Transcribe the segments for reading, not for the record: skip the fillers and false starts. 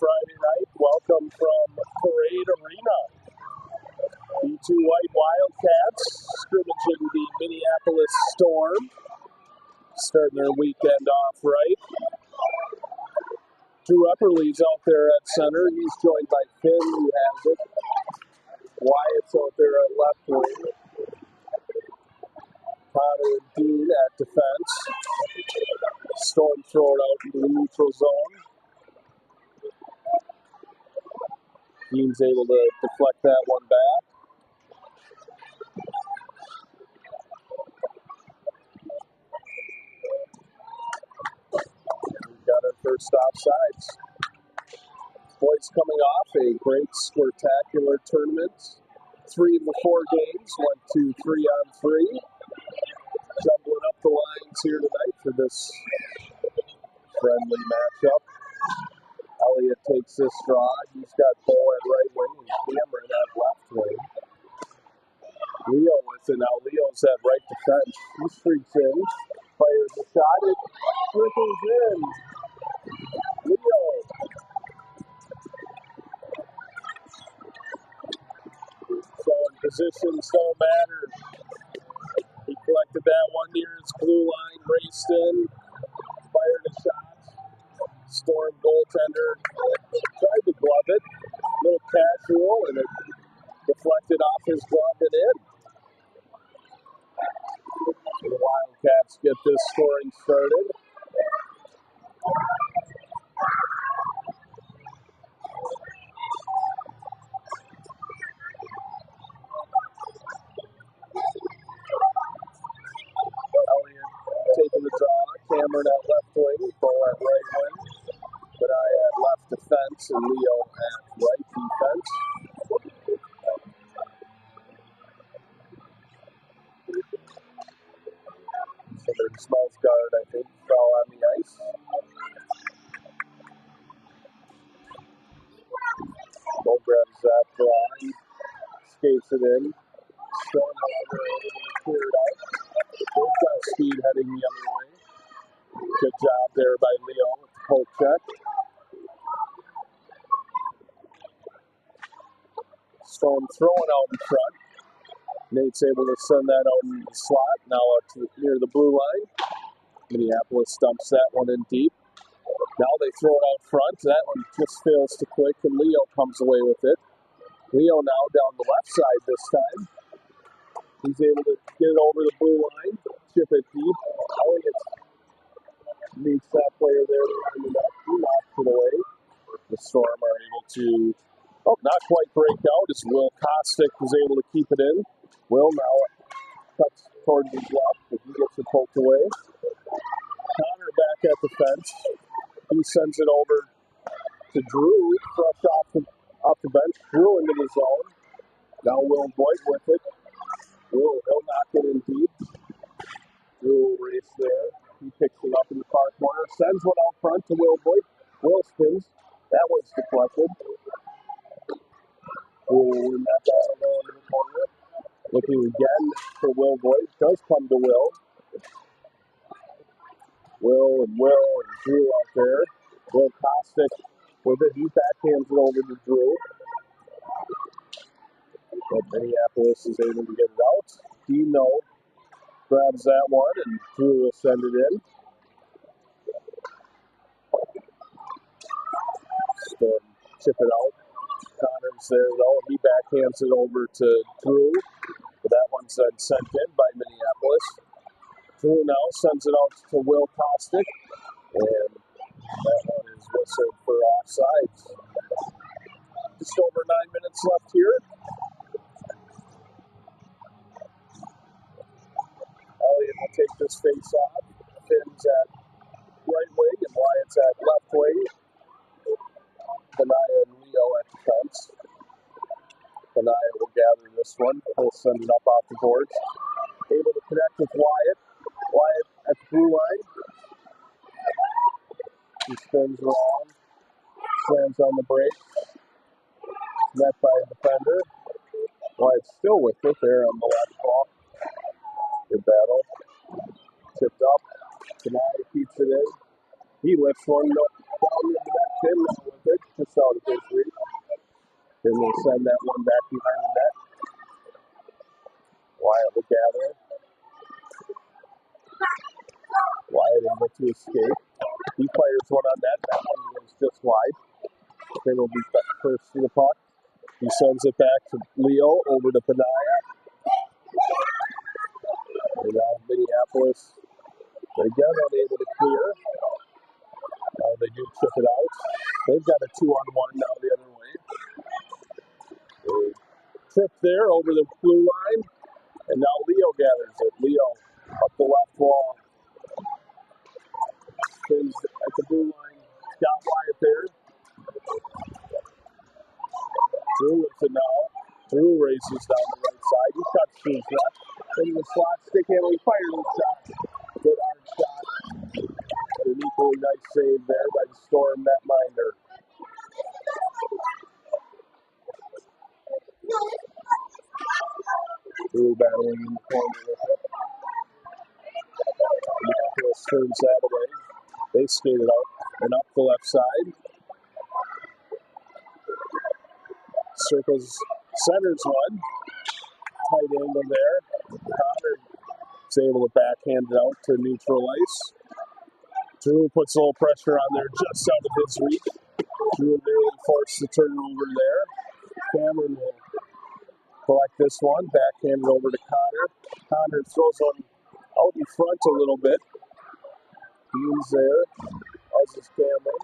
Friday night. Welcome from Parade Arena. The two white Wildcats scrimmaging the Minneapolis Storm. Starting their weekend off right. Drew Epperly's out there at center. He's joined by Finn, who has it. Wyatt's out there at left wing. Potter and Dean at defense. Storm thrown out into the neutral zone. Dean's able to deflect that one back. We've got our first offsides. Boys coming off a great Squirtacular tournament. 3 of the 4 games went to 3-on-3. Jumbling up the lines here tonight for this friendly matchup. Elliott takes this draw. He's got Bo at right wing and Cameron at left wing. Leo with it now. Leo's at right defense. He streaks in, fires a shot, it trickles in. Leo. So in positions don't matter. He collected that one near his blue line, raced in, fired a shot. Storm goaltender tried to glove it. A little casual, and it deflected off his glove and in. The Wildcats get this scoring started. Elliott taking the draw. Cameron at left wing, Bo at right wing. But I at left defense and Leo at right defense. Somebody smells guard, I think, fell on the ice. Bo grabs that draw. He skates it in. Storm, however, able to clear it out. They've got speed heading the other way. Good job there by Leo with the poke check. Storm throwing out in front. Nate's able to send that out in the slot. Now out to near the blue line. Minneapolis dumps that one in deep. Now they throw it out front. That one just fails to click, and Leo comes away with it. Leo now down the left side this time. He's able to get it over the blue line, chip it deep. Elliott meets that player there behind the net. He knocks it away. The Storm are able to, not quite break out as Will Kostiuk was able to keep it in. Will now cuts towards his left, but he gets it poked away. Connor back at the fence. He sends it over to Drew, fresh off the bench. Drew into the zone. Now Will Boyd with it. Will, he'll knock it in deep. Drew will race there. He picks it up in the far corner. Sends one out front to Will Boyd. Will spins. That one's deflected. Drew will win that battle into the corner. Looking again for Will Boyd. Does come to Will. Will and Drew out there. Will Kostiuk with it. He backhands it over to Drew. But Minneapolis is able to get it out. Dino grabs that one and Drew will send it in. Storm chip it out. Connor's there though. He backhands it over to Drew. But that one's then sent in by Minneapolis. Drew now sends it out to Will Kostiuk. And that one is whistled for offsides. Just over 9 minutes left here. Elliott will take this face off. Finn's at right wing and Wyatt's at left wing. Kanaya and Leo at defense. Kanaya will gather this one. He'll send it up off the boards. Able to connect with Wyatt. Wyatt at the blue line. He spins around. Slams on the brakes. Met by a defender. Wyatt's still with it there on the left ball. Good battle. Tipped up. Kanaya keeps it in. He lifts one down the net. Tim with it. just out of his reach. Then we'll send that one back behind the net. Wyatt will gather. Wyatt able to escape. He fires one on net. That one was just wide. Then will be first to the puck. He sends it back to Leo, over to Panaya. And now Minneapolis, again unable to clear. Now they do chip it out. They've got a 2-on-1 now the other way. Trip there over the blue line. And now Leo gathers it. Leo up the left wall. Spins at the blue line. Got Wyatt there. Drew with it now. Drew races down the right side. He cuts to his left. In the slot, stick handle. He fires the shot. Good hard shot. And an equally nice save there by the Storm netminder. Drew battling in the corner with it. Minneapolis turns that away. They skate it out and up the left side. Circles, centers one. Tight angle there. Connor is able to backhand it out to neutral ice. Drew puts a little pressure on there just out of his reach. Drew nearly forced the turnover there. Cameron will collect this one. Backhand it over to Connor. Connor throws one out in front a little bit. Dean's there, as is Cameron.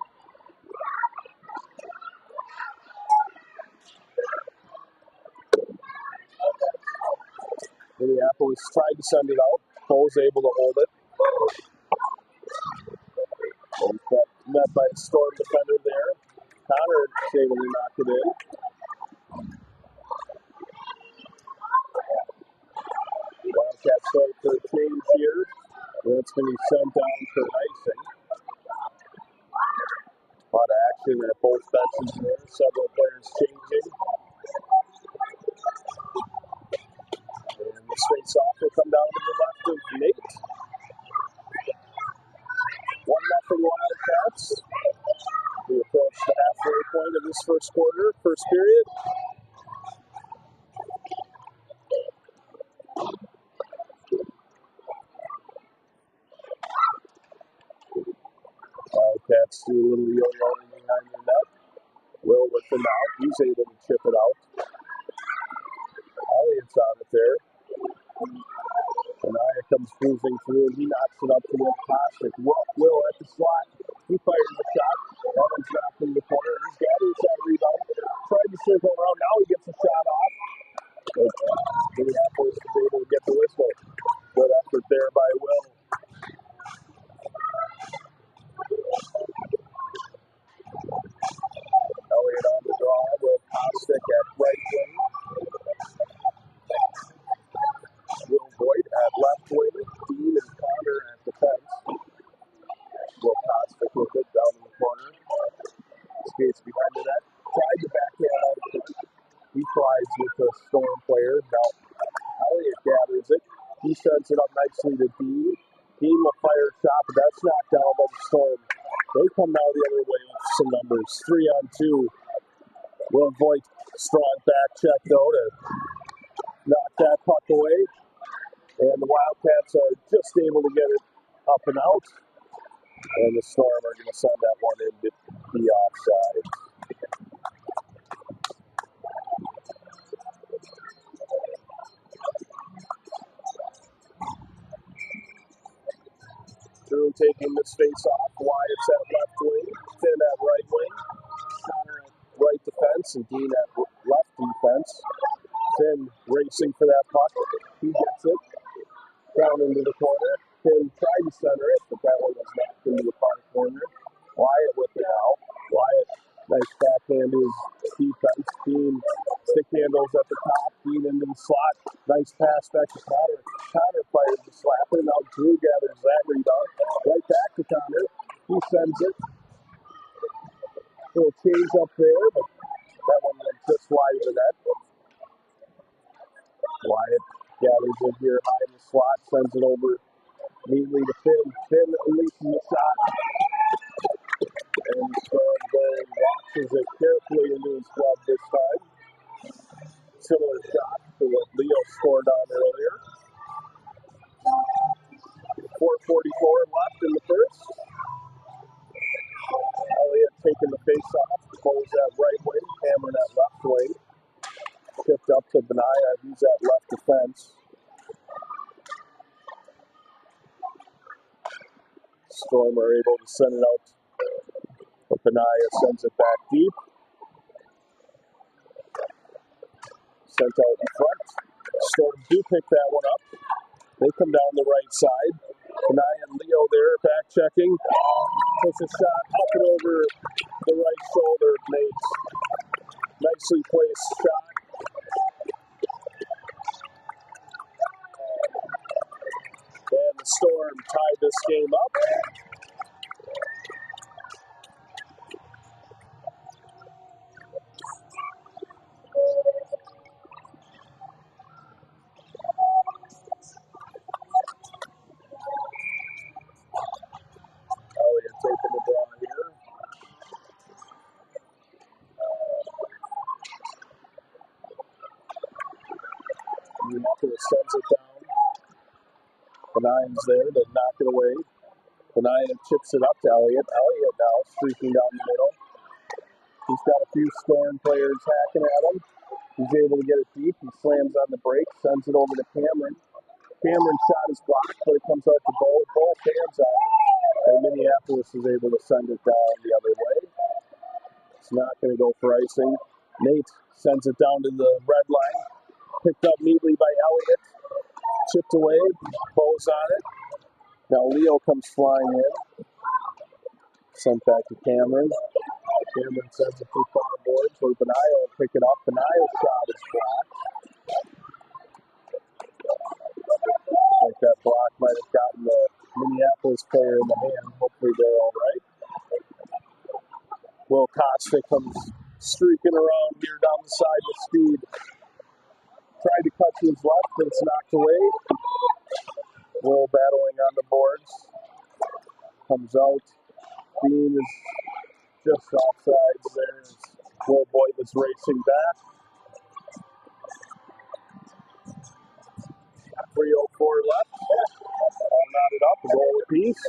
Minneapolis tried to send it out. Cole's able to hold it. Met by a Storm defender there. Connor is able to knock it in. Wildcats start for a change here. That's going to be sent down for icing. A lot of action at both benches there. Several players changing. And this face-off will come down to the left of Nate. 1-0 Wildcats. We approach the halfway point of this first quarter, first period. Wildcats do a little yo-yoing behind the net. Will with the now. He's able to chip it out. Elliott's on it there. Panaya comes cruising through and he knocks it up to Kostiuk. Will at the slot. He fires the shot. That one's knocked in the corner. He's gathering that rebound. Tried to circle around. Now he gets a shot off. Minneapolis is able to get the whistle. Good effort there by Will. Elliott on the draw with Kostiuk at right wing. Will Voigt at left wing. Dean and Connor at defense. Will Kostiuk with it down in the corner. Skates behind the net. Tried to backhand out of front. He collides with the Storm player. Now Elliott gathers it. He sends it up nicely to Dean. Dean will fire a shot, but that's knocked down by the Storm. They come now the other way with some numbers. 3-on-2. Will Voigt, strong back check though to knock that puck away. And the Wildcats are just able to get it up and out. And the Storm are going to send that one into the offside. Drew taking this face off. Wyatt's at left wing. Finn at right wing. Connor at right defense. And Dean at left defense. Finn racing for that puck. He gets it. Down into the corner. Finn tried to center it, but that one was knocked into the far corner. Wyatt with it now. Wyatt, nice backhand to his defense. Dean stick handles at the top. Dean into the slot. Nice pass back to Connor. Connor fires the slapper. Now Drew gathers that rebound. Right back to Connor. He sends it. Little change up there, but that one went just wide of the net. Wyatt gathers it here high in the slot. Sends it over neatly to Finn. Finn unleashing the shot. And the Storm going watching Pushes it carefully into his glove this time. Similar shot to what Leo scored on earlier. 4:44 left in the first. Elliott taking the face off. Pulls that right wing. Cameron at left wing. Tipped up to Benaya. He's at left defense. Storm are able to send it out. But Benaya sends it back deep. Sent out in front. Storm do pick that one up. They come down the right side. Benaya and Leo there back checking. Puts a shot up and over the right shoulder of Nate. Nicely placed shot. And the Storm tied this game up. Elliott taking the draw here. Minneapolis sends it down. Benaya's there to knock it away. Benaya chips it up to Elliott. Elliott now streaking down the middle. He's got a few Storm players hacking at him. He's able to get it deep. He slams on the break, sends it over to Cameron. Cameron's shot is blocked, but it comes out to Bo. Both hands on it. And Minneapolis is able to send it down the other way. It's not going to go for icing. Nate sends it down to the red line. Picked up neatly by Elliott. Chipped away. Bo's on it. Now Leo comes flying in. Sent back to Cameron. Cameron sends it too far board. So Benaya will pick it up. Benaya's shot is blocked. I think that block might have gotten the Minneapolis player in the hand. Hopefully they're all right. Will Kostiuk comes streaking around here down the side with speed. Tried to cut to his left, but it's knocked away. Will battling on the boards. Comes out. Dean is just offsides there. Will Boyd is racing back. 3:04 left. All knotted up. A goal apiece.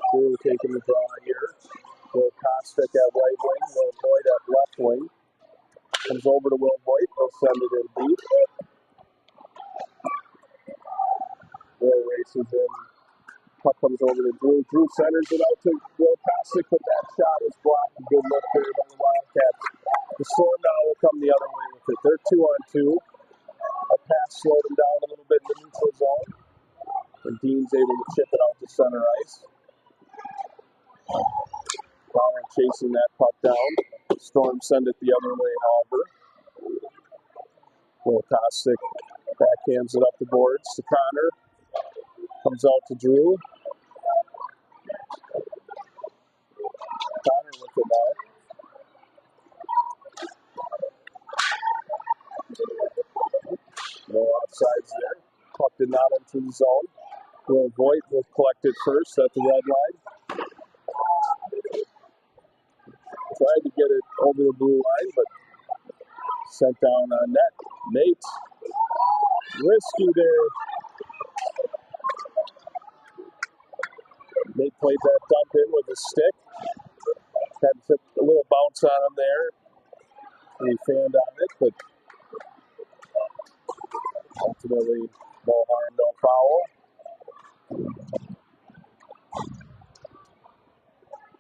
Drew taking the draw here. Will Kostiuk at right wing. Will Boyd at left wing. Comes over to Will Boyd. He'll send it in deep. Will races in. Puck comes over to Drew. Drew centers it out to Will Kostiuk, but that shot is blocked. A good look there by the Wildcats. The Storm now will come the other way with it. They're 2-on-2. A pass slowed them down a little bit in the neutral zone. And Dean's able to chip it out to center ice. Palen chasing that puck down. Storm send it the other way, however. Will Kostiuk backhands it up the boards to Connor. Comes out to Drew. Connor with it now. No offsides there. Puck did not enter the zone. Will Voigt will collect it first at the red line. Tried to get it over the blue line, but sent down on net. Nate. Risky there. Nate played that dump in with a stick. Had a little bounce on him there. And he fanned on it, but ultimately no harm, no foul.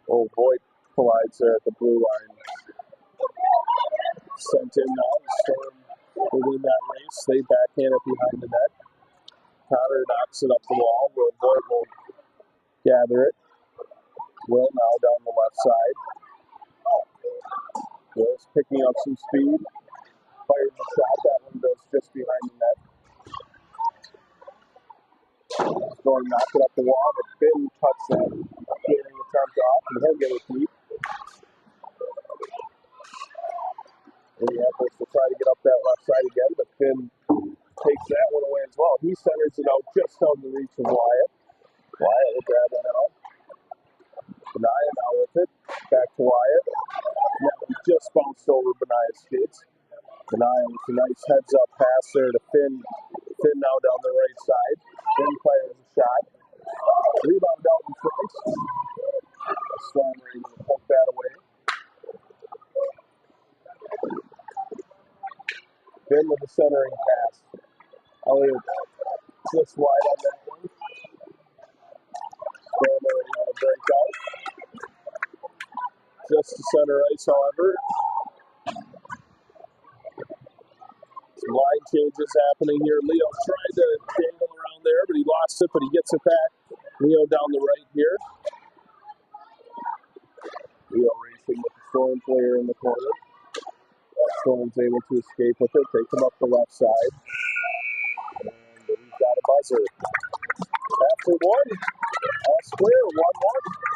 Oh, Voigt collides there at the blue line. Sent in now. Storm will win that race. They backhand it behind the net. Connor knocks it up the wall. Will Voigt will gather it. Will now down the left side. Will's picking up some speed. Fires the shot. That one goes just behind the net. Storm knocks it up the wall, but Finn cuts that. Getting the attempt off, and he'll get it deep. Minneapolis will try to get up that left side again, but Finn takes that one away as well. He centers it out just out of the reach of Wyatt. Wyatt will grab it now. Benaya now with it. Back to Wyatt. Now he just bounced over Benaya's skates. Benaya with a nice heads-up pass there to Finn. Finn now down the right side. Finn fires a shot. Rebound out in front. Storm are able to poke that away. Finn with the centering pass. Elliott just wide on that one. Storm are able to break out. Just to center ice, however. Some line changes happening here. Leo tried to dangle around there, but he lost it, but he gets it back. Leo down the right here. Leo racing with the Storm player in the corner. Storm's able to escape with it. They come up the left side. And we've got a buzzer. After one, all square, 1-1.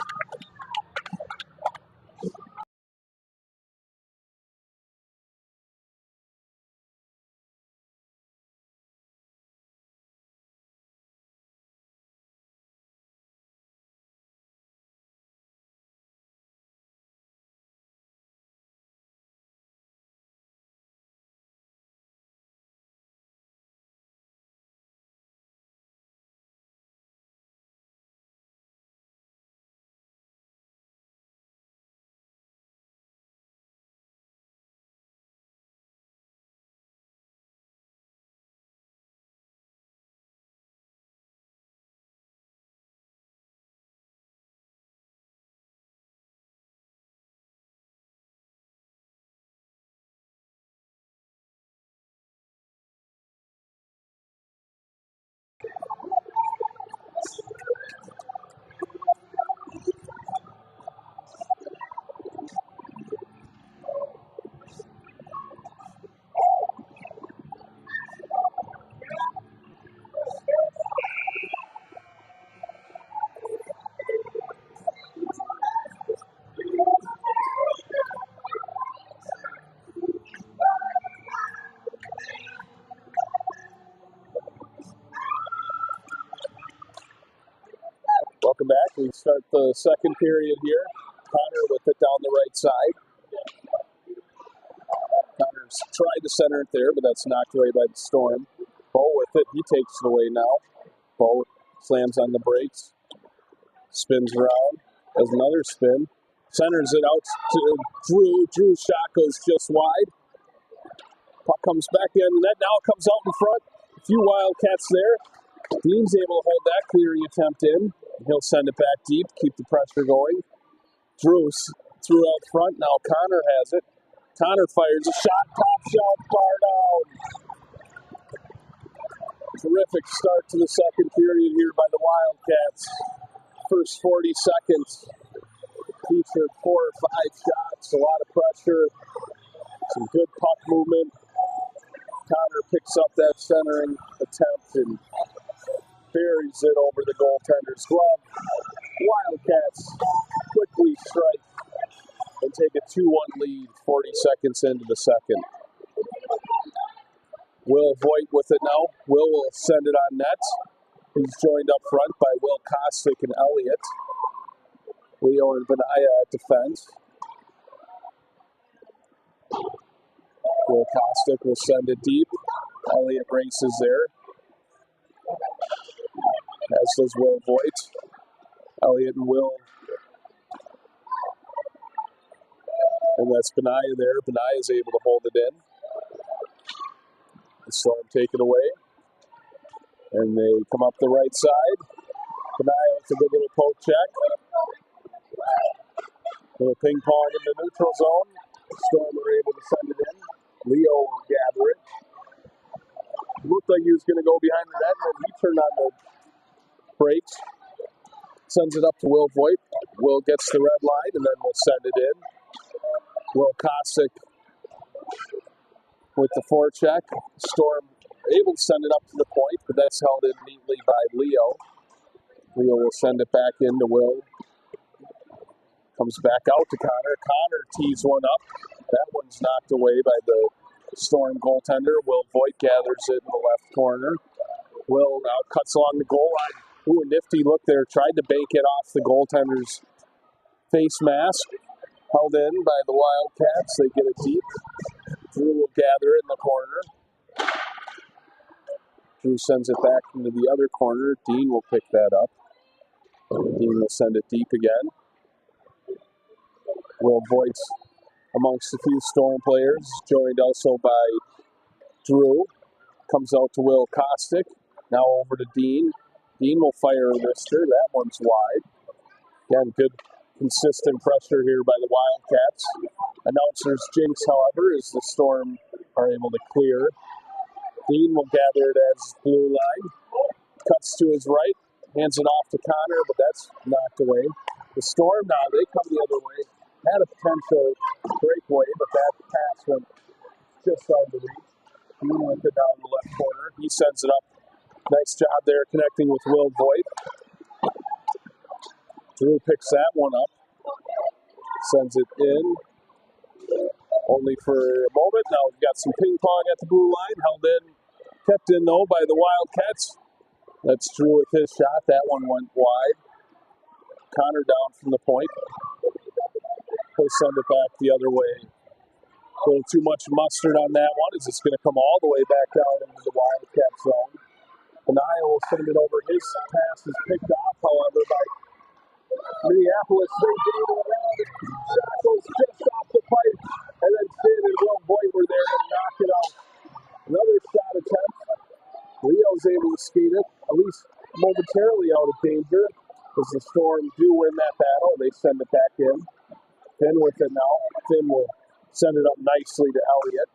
Welcome back. We start the second period here. Connor with it down the right side. Connor's tried to center it there, but that's knocked away by the Storm. Bo with it. He takes it away now. Bo slams on the brakes. Spins around. Does another spin. Centers it out to Drew. Drew's shot goes just wide. Puck comes back in. That now comes out in front. A few Wildcats there. Dean's able to hold that clearing attempt in. He'll send it back deep, keep the pressure going. Drew threw out front. Now Connor has it. Connor fires a shot. Top shelf, bar down. Terrific start to the second period here by the Wildcats. First 40 seconds featured 4 or 5 shots. A lot of pressure. Some good puck movement. Connor picks up that centering attempt and buries it over the goaltender's glove. Wildcats quickly strike and take a 2-1 lead 40 seconds into the second. Will Voigt with it now. Will send it on net. He's joined up front by Will Kostiuk and Elliott. Leo and Benaya at defense. Will Kostiuk will send it deep. Elliott races there. As does Will Voigt. Elliott and Will. And that's Benaya there. Benaya is able to hold it in. The Storm take it away. And they come up the right side. Benaya with a good little poke check. Little ping pong in the neutral zone. Storm are able to send it in. Leo will gather it. Looked like he was going to go behind the net, but he turned on the brakes. Sends it up to Will Voigt. Will gets the red line, and then we'll send it in. Will Kostiuk with the forecheck. Storm able to send it up to the point, but that's held in neatly by Leo. Leo will send it back into Will. Comes back out to Connor. Connor tees one up. That one's knocked away by the Storm goaltender. Will Voigt gathers it in the left corner. Will now cuts along the goal line. Ooh, a nifty look there. Tried to bank it off the goaltender's Face mask held in by the Wildcats. They get it deep. Drew will gather it in the corner. Drew sends it back into the other corner. Dean will pick that up. Dean will send it deep again. Will Voigt amongst a few Storm players, joined also by Drew. Comes out to Will Kostiuk. Now over to Dean. Dean will fire a wrister. That one's wide. Again, good consistent pressure here by the Wildcats. Announcers jinx, however, as the Storm are able to clear. Dean will gather it as blue line. Cuts to his right. Hands it off to Connor, but that's knocked away. The Storm now, they come the other way. Had a potential breakaway, but that pass went just out of the reach. Dean with it down the left corner. He sends it up. Nice job there connecting with Will Voigt. Drew picks that one up. Sends it in. Only for a moment. Now we've got some ping pong at the blue line. Held in. Kept in, though, by the Wildcats. That's Drew with his shot. That one went wide. Connor down from the point. He'll send it back the other way. A little too much mustard on that one as it's going to come all the way back down into the Wildcat zone. Donohue will send it over. His pass is picked off, however, by Minneapolis. They get it around. Shot goes just off the pipe. And then Finn and Will Voigt were there to knock it out. Another shot attempt. Leo's able to skate it, at least momentarily out of danger. As the Storm do win that battle, they send it back in. Finn with it now. Finn will send it up nicely to Elliott.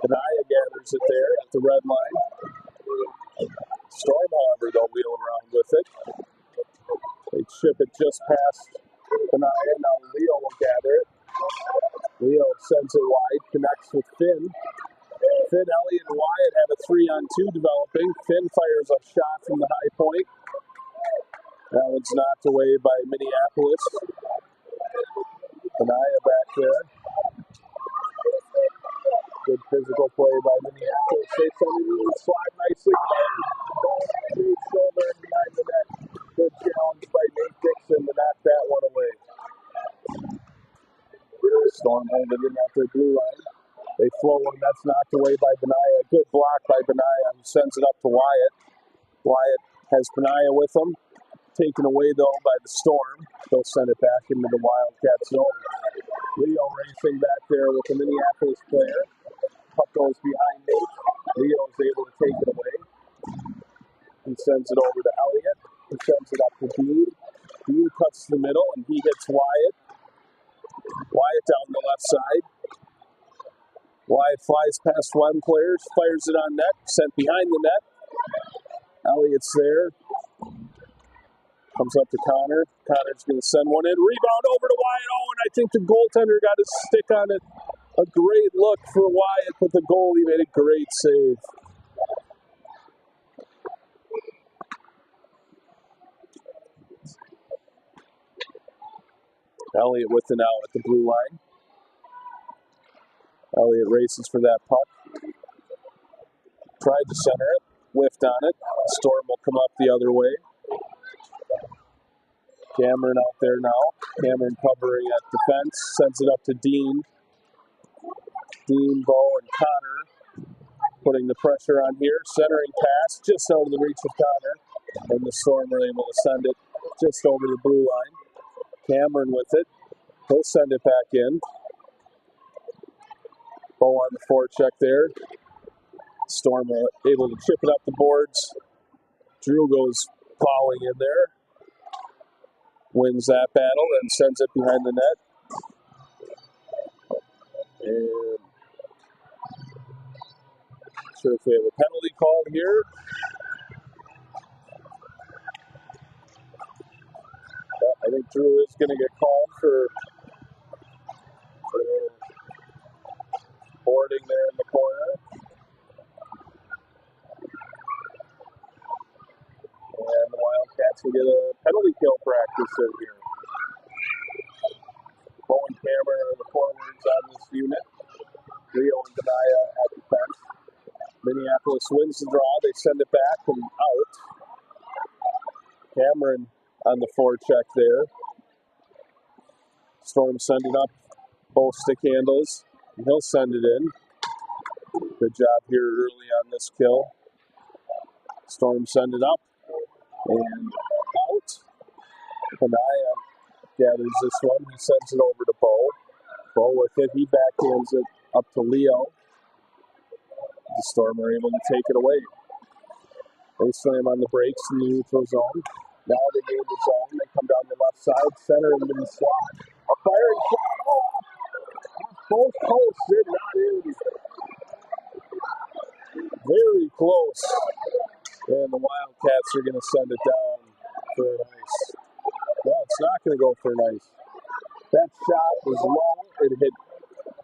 Donohue gathers it there at the red line. Storm, however, they'll wheel around with it. They chip it just past Donohue. Now Leo will gather it. Leo sends it wide, connects with Finn. Finn, Elliott, and Wyatt have a 3-on-2 developing. Finn fires a shot from the high point. That one's knocked away by Minneapolis. Donohue back there. Good physical play by Minneapolis. They send it in the slide nicely. Great shoulder behind the net. Good challenge by Nate Dixon to knock that one away. Storm hold it in at their blue line. They flow one. That's knocked away by Donohue. A good block by Donohue, who sends it up to Wyatt. Wyatt has Donohue with him. Taken away, though, by the Storm. They'll send it back into the Wildcat zone. Leo racing back there with the Minneapolis player. Puck goes behind Nate. Leo is able to take it away. He sends it over to Elliott. He sends it up to Dean. Dean cuts to the middle, and he hits Wyatt. Wyatt down the left side. Wyatt flies past one player, fires it on net, sent behind the net. Elliott's there. Comes up to Connor. Connor's going to send one in. Rebound over to Wyatt. Oh, and I think the goaltender got his stick on it. A great look for Wyatt, but the goalie made a great save. Elliott with it now at the blue line. Elliott races for that puck. Tried to center it. Whiffed on it. Storm will come up the other way. Cameron out there now. Cameron covering at defense. Sends it up to Dean. Dean, Bo, and Connor putting the pressure on here. Centering pass just out of the reach of Connor. And the Storm are able to send it just over the blue line. Cameron with it. He'll send it back in. Bo on the forecheck there. Storm are able to chip it up the boards. Drew goes plowing in there. Wins that battle and sends it behind the net. And not sure if we have a penalty called here. I think Drew is going to get called for boarding there in the corner. And the Wildcats will get a penalty kill practice in here. Bo and Cameron are the forwards on this unit. Leo and Donohue at defense. Minneapolis wins the draw. They send it back and out. Cameron on the forecheck there. Storm send it up. Both stick handles. And he'll send it in. Good job here early on this kill. Storm send it up. And out. Kanaya gathers this one. He sends it over to Bo. Bo with it. He backhands it up to Leo. The Storm are able to take it away. They slam on the brakes in the neutral zone. Now they gain the zone. They come down the left side, center into the slot. A firing shot. Oh, both posts did not in. Very close. And the Wildcats are going to send it down for an ice. No, it's not going to go for an ice. That shot was low. It hit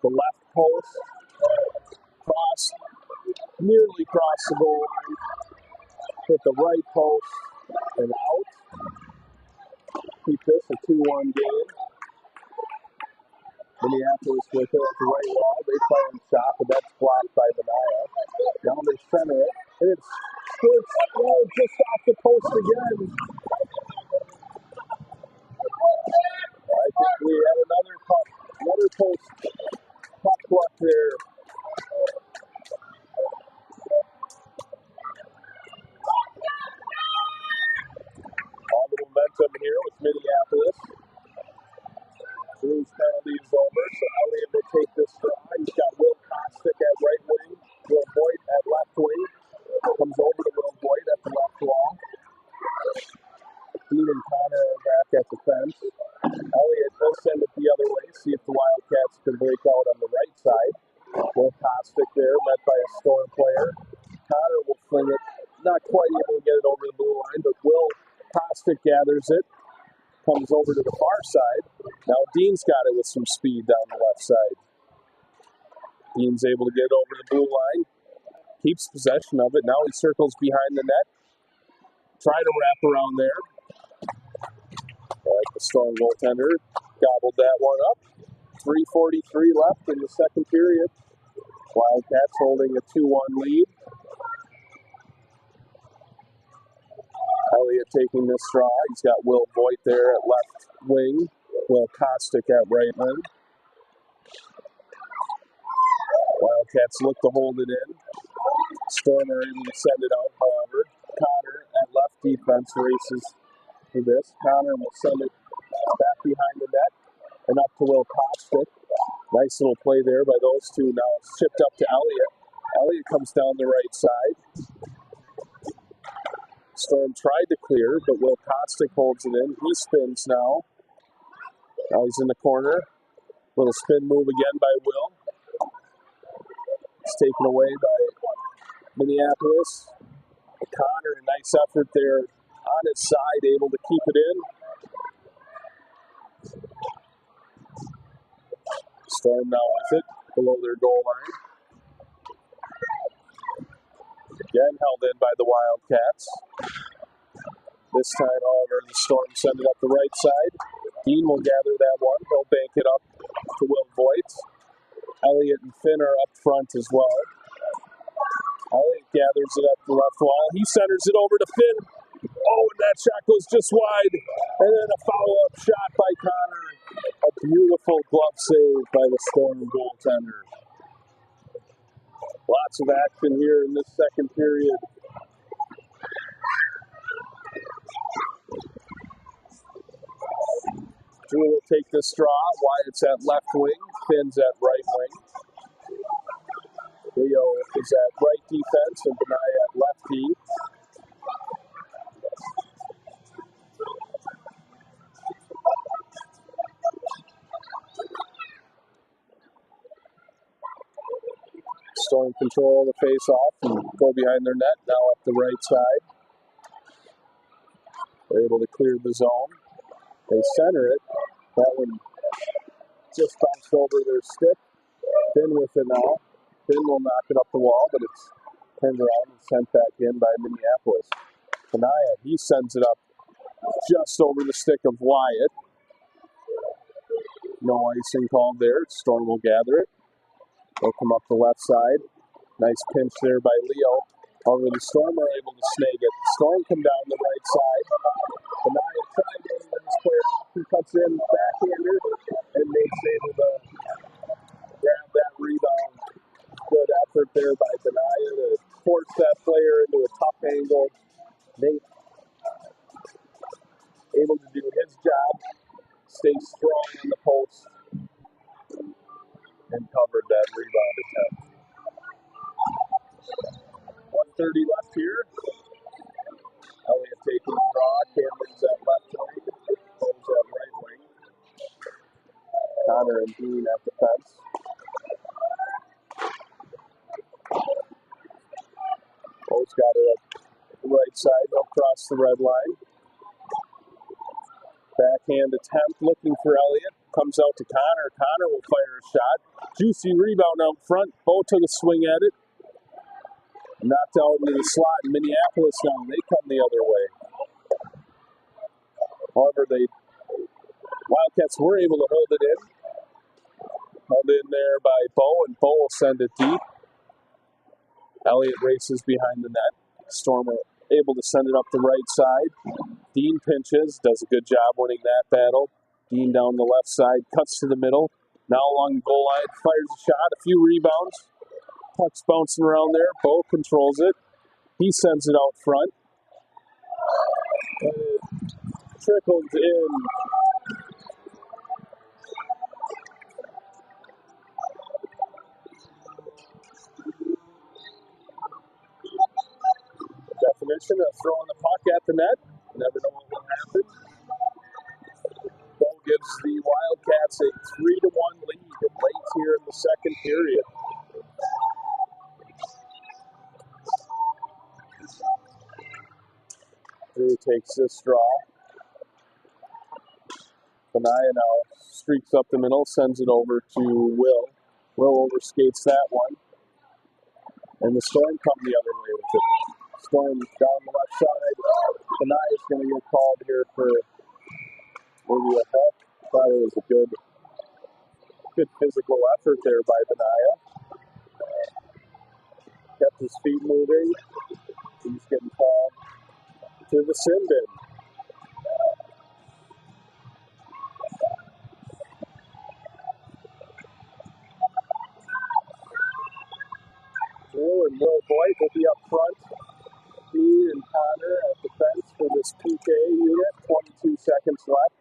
the left post. Nearly crossed the goal line. Hit the right post and out. Keep this a 2-1 game. Minneapolis with it at the right wall. They fire and shot, but that's blocked by Donohue. Now they center it. And it's Squirts just off the post again. I think we had another post puck luck there. All the momentum here with Minneapolis. Drew's penalty is over, so Elliott will take this draw. He's got Will Kostiuk at right wing, Will Boyd at left wing. Comes over to Will Boyd at the left wall. Dean and Connor are back at the fence. Elliott will send it the other way, see if the Wildcats can break out on the right side. Will Kostiuk there, met by a Storm player. Connor will fling it, not quite able to get it over the blue line, but Will Kostiuk gathers it. Comes over to the far side. Now Dean's got it with some speed down the left side. Dean's able to get over the blue line. Keeps possession of it. Now he circles behind the net. Try to wrap around there. The Storm goaltender gobbled that one up. 3:43 left in the second period. Wildcats holding a 2-1 lead. Elliott taking this draw. He's got Will Boyd there at left wing. Will Kostiuk at right wing. Wildcats look to hold it in. Storm are able to send it out, however. Connor at left defense races to this. Connor will send it back behind the net and up to Will Kostiuk. Nice little play there by those two. Now it's shipped up to Elliott. Elliott comes down the right side. Storm tried to clear, but Will Kostiuk holds it in. He spins now. Now he's in the corner. Little spin move again by Will. It's taken away by Minneapolis. Connor, a nice effort there on his side, able to keep it in. Storm now with it below their goal line. Again held in by the Wildcats. This time, however, the Storm send it up the right side. Dean will gather that one. He'll bank it up to Will Voigt. Elliott and Finn are up front as well. Elliott gathers it up the left wall. He centers it over to Finn. Oh, and that shot goes just wide. And then a follow-up shot by Connor. A beautiful glove save by the Storm goaltender. Lots of action here in this second period. Drew will take this draw. Wyatt's at left wing. Finn's at right wing. Leo is at right defense and Donohue at left D. Storm control the face-off and go behind their net. Now up the right side. They're able to clear the zone. They center it. That one just bounced over their stick. Finn with it now. Finn will knock it up the wall, but it's turned around and sent back in by Minneapolis. Kanaya, he sends it up just over the stick of Wyatt. No icing called there. Storm will gather it. They'll come up the left side. Nice pinch there by Leo. However, the Storm are able to snag it. Storm come down the right side. Kanaya trying to get this player off. He cuts in backhander, post and covered that rebound attempt. 1:30 left here. Elliott taking the draw. Cameron's at left wing. Cole's at right wing. Connor and Dean at the fence. Cole's got it up the right side. They'll cross the red line. Backhand attempt looking for Elliott. Comes out to Connor. Connor will fire a shot. Juicy rebound out front. Bo took a swing at it. Knocked out into the slot in Minneapolis now. They come the other way. However, Wildcats were able to hold it in. Held in there by Bo, and Bo will send it deep. Elliott races behind the net. Stormer able to send it up the right side. Dean pinches, does a good job winning that battle. Dean down the left side, cuts to the middle. Now along the goal line, fires a shot, a few rebounds. Puck's bouncing around there. Bo controls it. He sends it out front. And it trickles in. Definition of throwing the puck at the net. You never know what will happen. Bo gives the Wildcats a 3-1 lead late here in the second period. Drew takes this draw. Benaya now streaks up the middle, sends it over to Will. Will overskates that one. And the Storm come the other way with it. Storm down the left side. Benaya's going to get called here for maybe a help. Thought it was a good physical effort there by Benaya. Kept his feet moving. He's getting called to the sin bin. Drew and Will Boyd will be up front. Dean and Connor at the fence for this PK unit. 22 seconds left.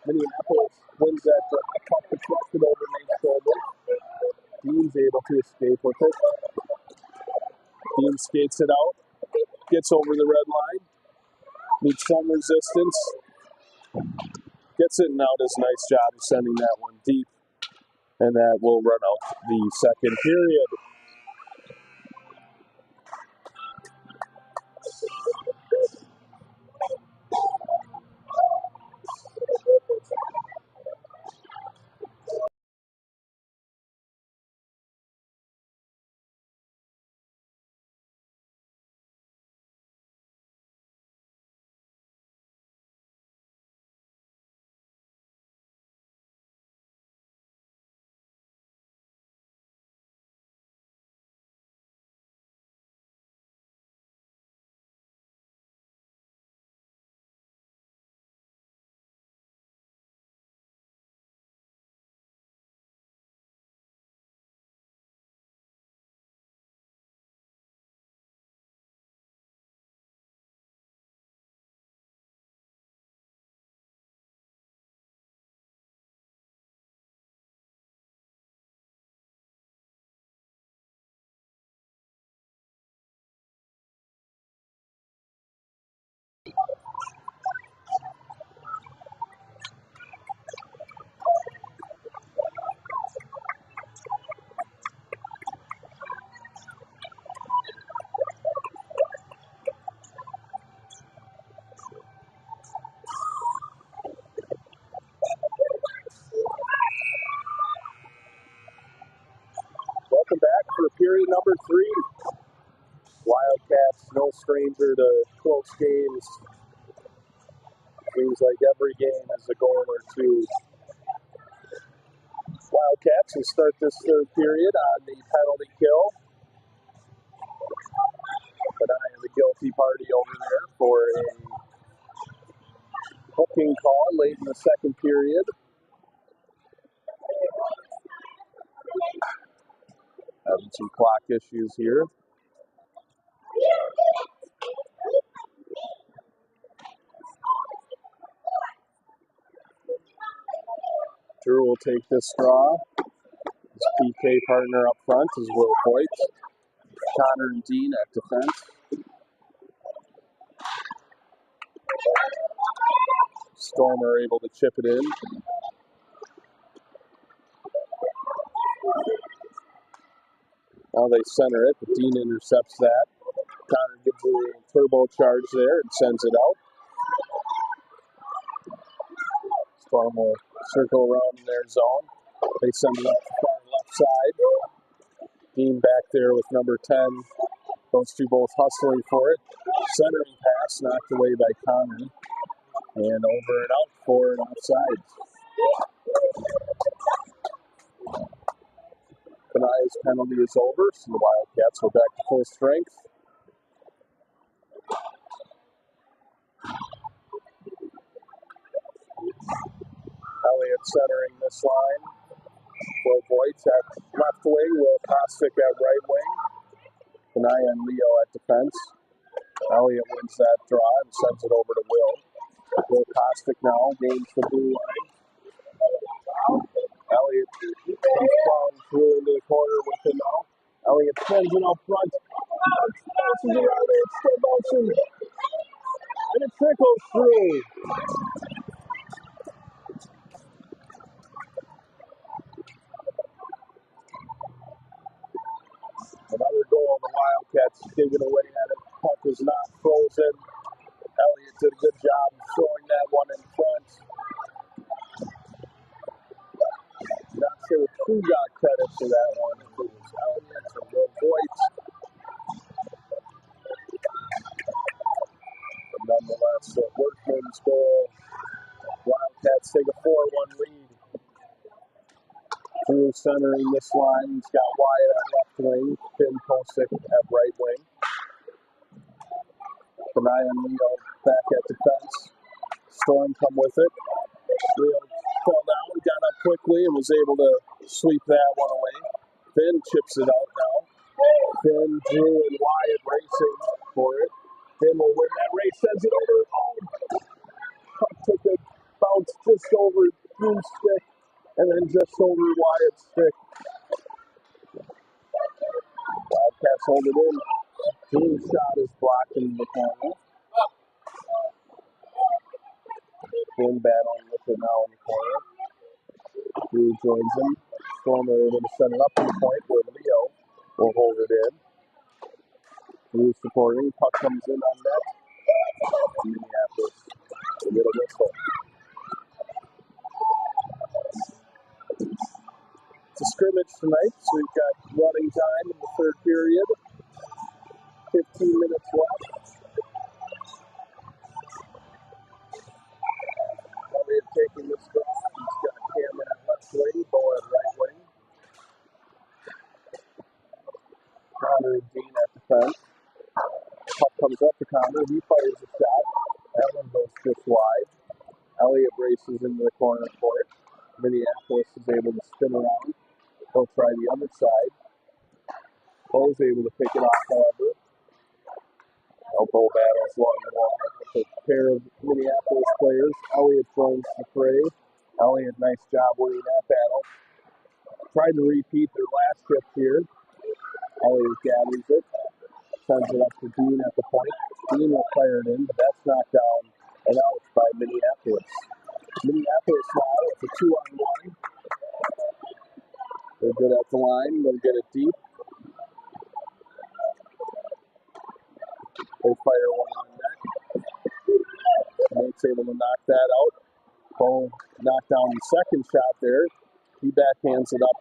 Minneapolis wins that puck deflected over Nate's shoulder. Dean's able to escape with it. Dean skates it out. Gets over the red line. Meets some resistance. Gets it and now does a nice job of sending that one deep. And that will run out the second period. Welcome back for period number 3. Wildcats, no stranger to close games. Seems like every game is a goal or two. Wildcats will start this third period on the penalty kill. Benaya the guilty party over there for a hooking call late in the second period. Having some clock issues here. Drew will take this draw. His PK partner up front is Will Hoyt. Connor and Dean at defense. Storm are able to chip it in. Now they center it, but Dean intercepts that. Connor gives a little turbo charge there and sends it out. Storm will circle around in their zone. They send it out to the far left side. Dean back there with number 10. Those two both hustling for it. Centering pass knocked away by Connor. And over and out for an offside. Benaya's penalty is over, so the Wildcats are back to full strength. Elliott centering this line. Will Voigt at left wing. Will Kostiuk at right wing. Benaya and Leo at defense. Elliott wins that draw and sends it over to Will. Will Kostiuk now gains the blue line. Elliott comes falling through into the corner with it now. Elliott sends it up front. Bounces around it. Still bouncing. And it trickles through. Another goal. The Wildcats digging away at it. Puck is not frozen. Elliott did a good job of throwing that one in front. Not sure who got credit for that one. If it was Elliott or Will Voigt. But nonetheless, a workman's goal. Wildcats take a 4-1 lead. Drew centering this line. He's got Wyatt at left wing. Finn Kostiuk at right wing. Benaya and Leo back at defense. Storm come with it. Leo fell down, got up quickly, and was able to sweep that one away. Finn chips it out now. Finn, Drew, and Wyatt racing for it. Finn will win that race, sends it over. Oh! Puck took a bounce just over Drew's stick, and then just over Wyatt's stick. Wildcats hold it in. Drew's shot is blocked in the corner. Finn battling with it now in the corner. Drew joins him. Storm are able to send it up to the point where Leo will hold it in. Drew supporting. Puck comes in on net. Minneapolis will get a whistle. It's a scrimmage tonight, so we've got running time in the third period. 15 minutes left. Elliott taking this draw. He's got Cameron at left wing, Bo at right wing. Connor and Dean at defense. Puck comes up to Connor. He fires a shot. That one goes just wide. Elliott races into the corner for it. Minneapolis is able to spin around. He'll try the other side. Bo's able to pick it off, however. Elbow battles along the wall with a pair of Minneapolis players. Elliott joins the fray. Elliott, nice job winning that battle. Tried to repeat their last trip here. Elliott gathers it. Sends it up to Dean at the point. Dean will fire it in, but that's knocked down and out by Minneapolis. Minneapolis now with a 2-on-1. They're good at the line. They'll get it deep. They fire one on net. Nate's able to knock that out. Bo knocked down the second shot there. He backhands it up.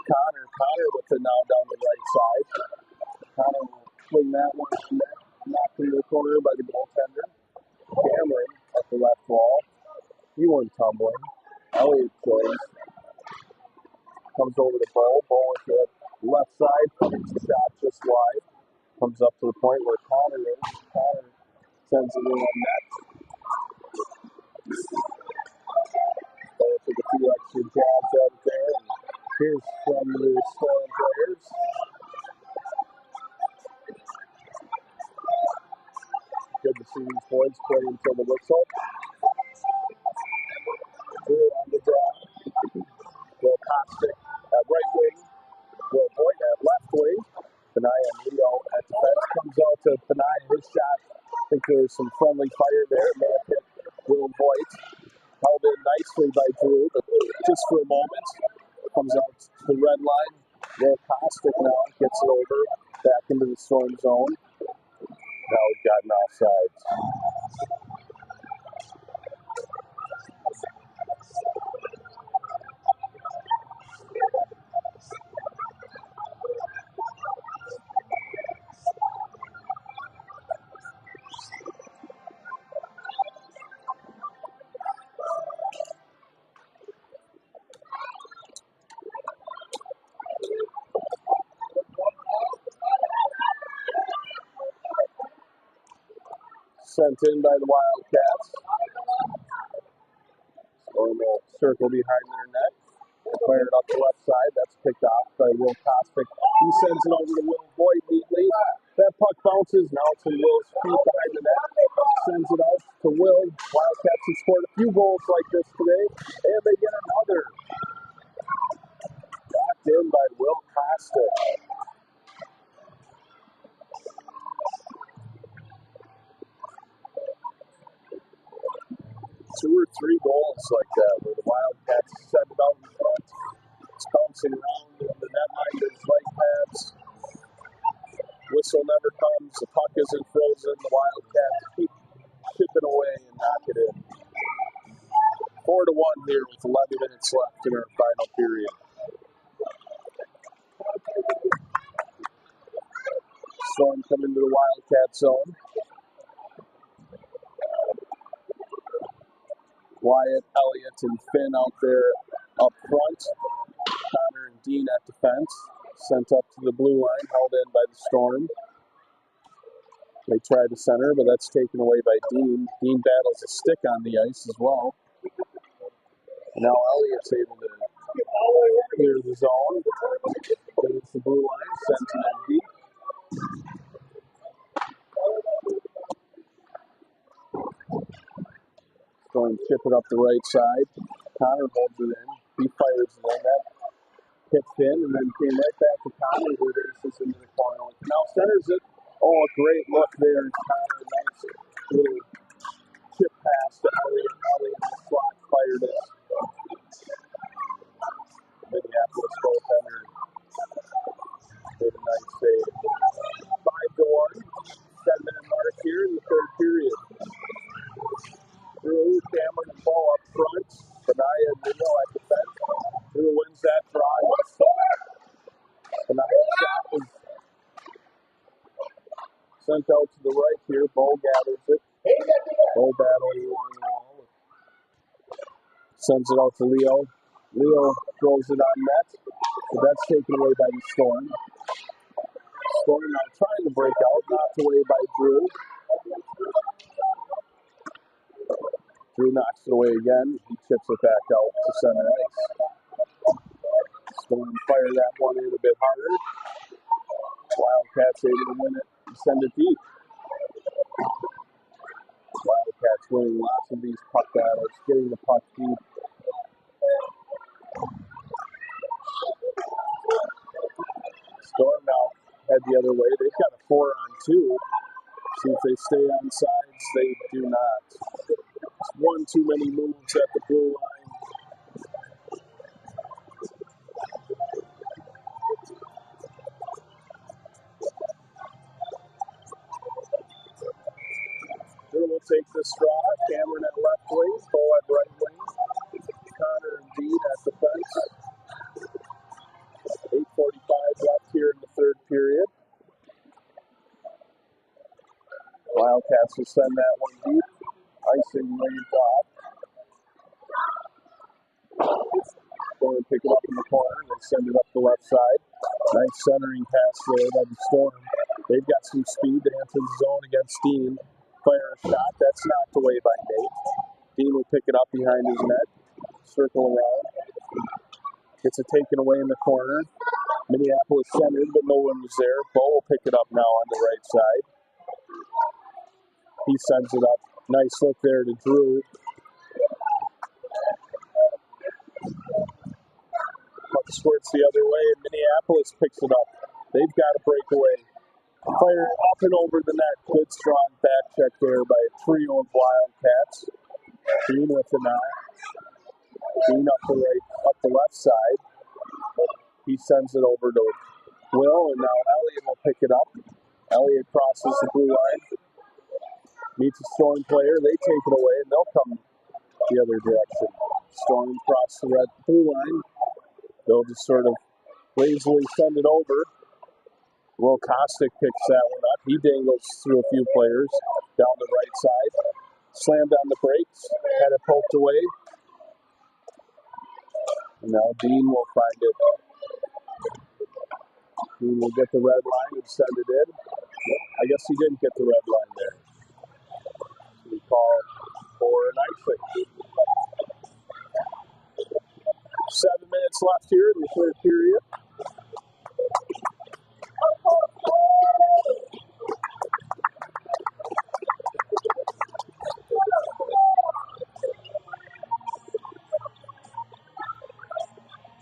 Connor with it now down the right side. Connor will fling that one to net. Knocked into the corner by the goaltender. Cameron at the left wall. He went tumbling. Elliott joins. Comes over to Bo. Bo with the left side. Puts the shot just wide. Comes up to the point where Connor is. Connor sends it in on net. Bo took a few extra jabs out there. And here's from the Storm players. Good to see these boys play until the whistle. Drew on the draw. out to Benai. His shot, I think there's some friendly fire there. May have hit Will Voigt. Held in nicely by Drew, but just for a moment. Comes out to the red line. Will Kostiuk now gets it over. Back into the Storm zone. Now we've got an offside. Sent in by the Wildcats. Storm will circle behind their net. Fired up the left side. That's picked off by Will Kostiuk. He sends it over to Will Voigt neatly. That puck bounces. Now it's in Will's feet behind the net. Sends it out to Will. Wildcats have scored a few goals like this today. And they get another. Knocked in by Will Kostiuk. 2 or 3 goals like that where the Wildcats send it out in front. It's bouncing around the net line. There's light pads. Whistle never comes. The puck isn't frozen. The Wildcats keep chipping away and knock it in. 4-1 here with 11 minutes left in our final period. Storm coming to the Wildcat zone. Wyatt, Elliott, and Finn out there up front. Connor and Dean at defense. Sent up to the blue line, held in by the Storm. They tried to center, but that's taken away by Dean. Dean battles a stick on the ice as well. Now Elliott's able to clear the zone. There's the blue line, sent it in deep. Storm chip it up the right side. Connor holds it in. He fires it in. That hits in and then came right back to Connor, who races into the corner. Now centers it. Oh, a great look there. Connor, nice little chip pass to Elliott. Elliott in the slot fired it. Minneapolis goaltender did a nice save. 5-1. 7-minute mark here in the third period. Drew, Cameron, and Paul up front. Benaya and Leo at defense. Drew wins that draw. Benaya's shot was sent out to the right here. Bo gathers it. Bo battling along the wall. Sends it out to Leo. Leo throws it on net. So that's taken away by the Storm. Storm now trying to break out. Knocked away by Drew. Drew knocks it away again. He chips it back out to center ice. Storm fire that one in a bit harder. Wildcats able to win it and send it deep. Wildcats winning lots of these puck battles, getting the puck deep. Storm now head the other way. They've got a 4-on-2. See if they stay on sides. They do not. It's one too many moves at the blue line. Drew will take the straw. Cameron at left wing. Bo at right wing. Connor and Dean at defense. 8:45 left here in the third period. Wildcats will send that one deep. Icing waved off. Going to pick it up in the corner. They send it up the left side. Nice centering pass there by the Storm. They've got some speed. They enter the zone against Dean. Fire a shot. That's knocked away by Nate. Dean will pick it up behind his net. Circle around. Gets it taken away in the corner. Minneapolis centered, but no one was there. Bo will pick it up now on the right side. He sends it up. Nice look there to Drew. Puck squirts the other way, and Minneapolis picks it up. They've got a breakaway. Fire up and over the net. Good strong back check there by a trio of Wildcats. Dean with the eye. Dean up the left side. He sends it over to Will, and now Elliott will pick it up. Elliott crosses the blue line. Meets a Storm player. They take it away, and they'll come the other direction. Storm across the red blue line. They'll just sort of lazily send it over. Will Kostiuk picks that one up. He dangles through a few players down the right side. Slammed on the brakes. Had it poked away. And now Dean will find it. Dean will get the red line and send it in. I guess he didn't get the red line there. We call for an icing. 7 minutes left here in the third period.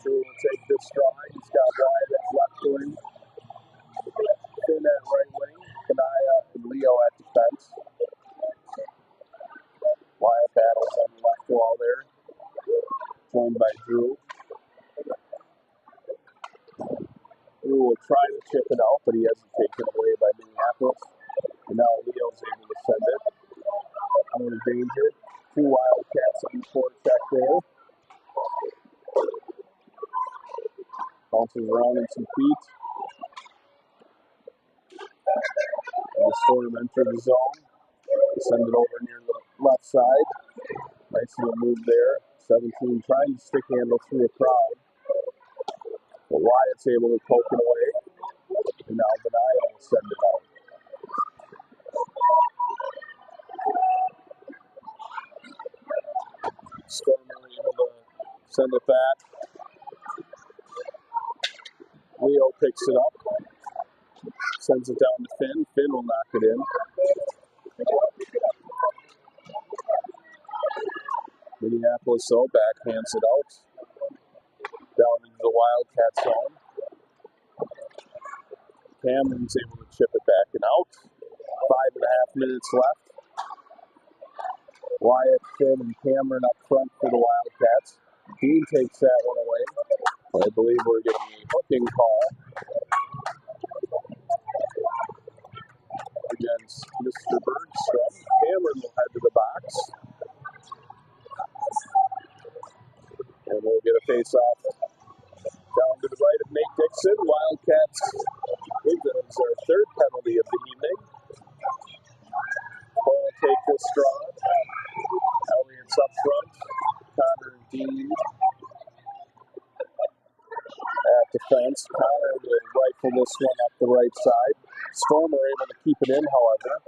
Drew will take this stride. He's got Wyatt at left wing. Finn at right wing. Kanaya and Leo at defense. Wyatt battles on the left wall there. Joined by Drew. Drew will try to chip it out, but he has it taken away by Minneapolis. And now Leo's able to send it. Out of danger. 2 Wildcats on the forecheck there. Bounces around in some feet. And Storm enter the zone. Send it over near the left side. Nice little move there. 17 trying to stick handle through a crowd. But Wyatt's able to poke it away. And now Donohue will send it out. Storm able to send it back. Leo picks it up. Sends it down to Finn. Finn will knock it in. Minneapolis, though, backhands it out. Down into the Wildcat zone. Cameron's able to chip it back and out. 5.5 minutes left. Wyatt, Finn, and Cameron up front for the Wildcats. Dean takes that one away. I believe we're getting a hooking call against Mr. Bergstrom. Cameron will head to the box. And we'll get a face-off down to the right of Nate Dixon. Wildcats, I think that is our third penalty of the evening. Ball take this draw. Elliott's up front. Connor and Dean at defense. Connor will rifle this one up the right side. Storm are able to keep it in, however.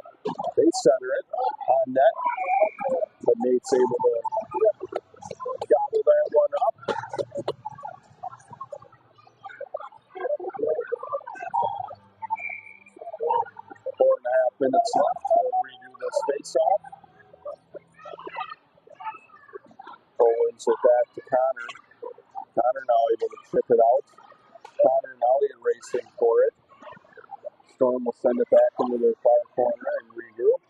They center it on net. But Nate's able to gobble that one up. 4.5 minutes left. We'll redo this face-off. Wins it back to Connor. Connor now able to chip it out. Connor and Elliott racing for it. Storm will send it back into their far corner and regroup.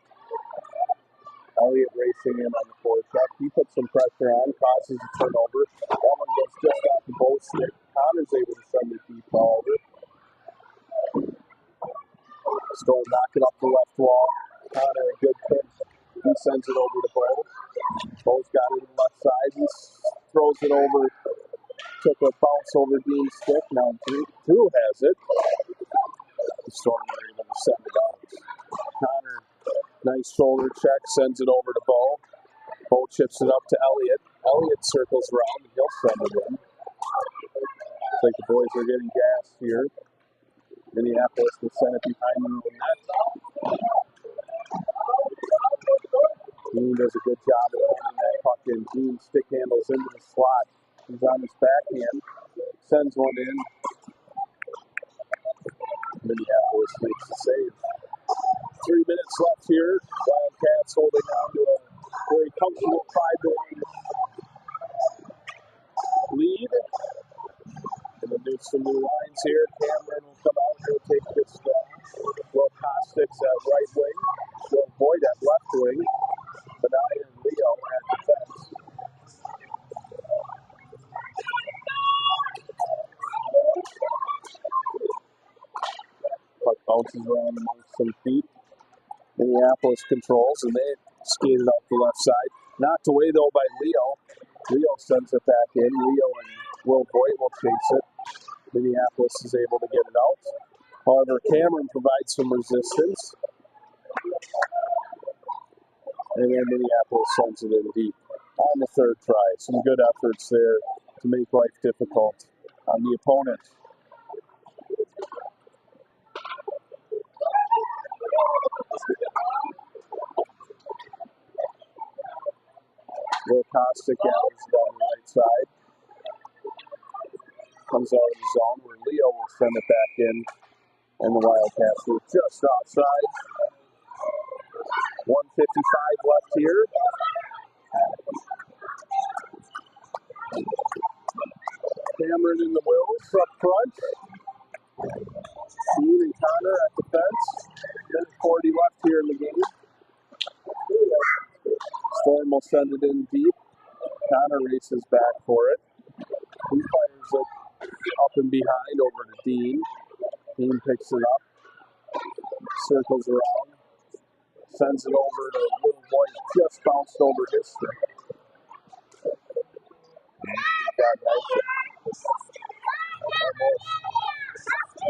Elliott racing in on the forecheck. He puts some pressure on, causes a turnover. That one goes just off the goal stick. Connor's able to send it deep ball over. Storm knock it up the left wall. Connor a good pitch. He sends it over to Bo. Bo's got it on the left side. He throws it over. Took a bounce over Dean's stick. Now Drew has it. The Storm are able to send it out. Connor, nice shoulder check, sends it over to Bo. Bo chips it up to Elliott. Elliott circles around and he'll send it in. Looks like the boys are getting gas here. Minneapolis will send it behind the net. Dean does a good job of holding that puck in. Dean stick handles into the slot. He's on his backhand. Sends one in. Minneapolis makes the save. 3 minutes left here. Wildcats holding on to a very comfortable 5-1 lead. And we'll do some new lines here. Cameron will come out. He'll take this Briggs at right wing. Will Boyd at left wing. Benai and Leo at defense. Puck bounces around amongst some feet. Minneapolis controls, and they skated off the left side. Knocked away, though, by Leo. Leo sends it back in. Leo and Will Boyd will chase it. Minneapolis is able to get it out. However, Cameron provides some resistance. And then Minneapolis sends it in deep on the third try. Some good efforts there to make life difficult on the opponent. Will Kostiuk gathers it on the right side. Comes out of the zone where Leo will send it back in. And the Wildcats were just offside. 1:55 left here. Cameron in the Wills up front. Dean and Connor at defense. Minute 40 left here in the game. Storm will send it in deep. Connor races back for it. He fires it up and behind over to Dean. Dean picks it up. Circles around. Sends it over to Little Boy. Just bounced over his stick. Got nice.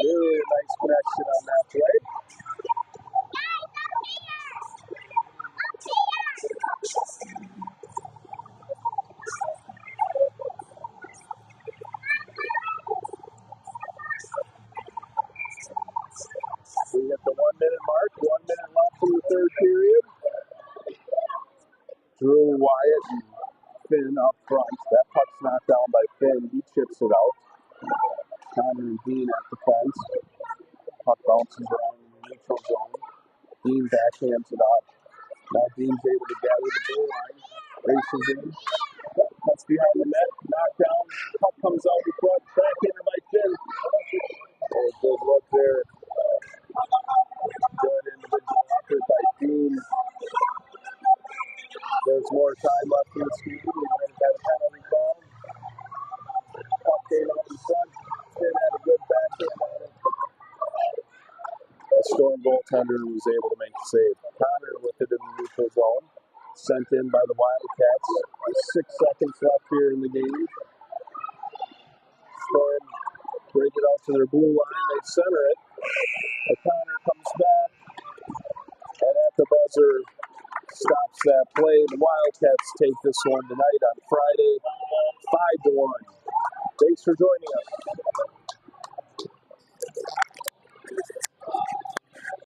Really nice connection on that play. We hit the 1 minute mark. 1 minute left in the third period. Drew Wyatt and Finn up front. That puck's knocked down by Finn. He chips it out. Connor and Dean at defense. Puck bounces around in the neutral zone. Dean backhands it up. Now Dean's able to gather the blue line. Races in. Cuts behind the net. Knockdown. Puck comes out in front. Backhander by Finn. Oh, good look there. Good individual effort by Dean. There's more time left in this game. We might have had a penalty call. Puck came out in front. Finn had a good backhand on it. The Storm goaltender was able to make the save. Connor with it in the neutral zone. Sent in by the Wildcats. 6 seconds left here in the game. Storm break it out to their blue line. They center it. Connor comes back. And at the buzzer, stops that play. The Wildcats take this one tonight on Friday, 5-1. Thanks for joining us.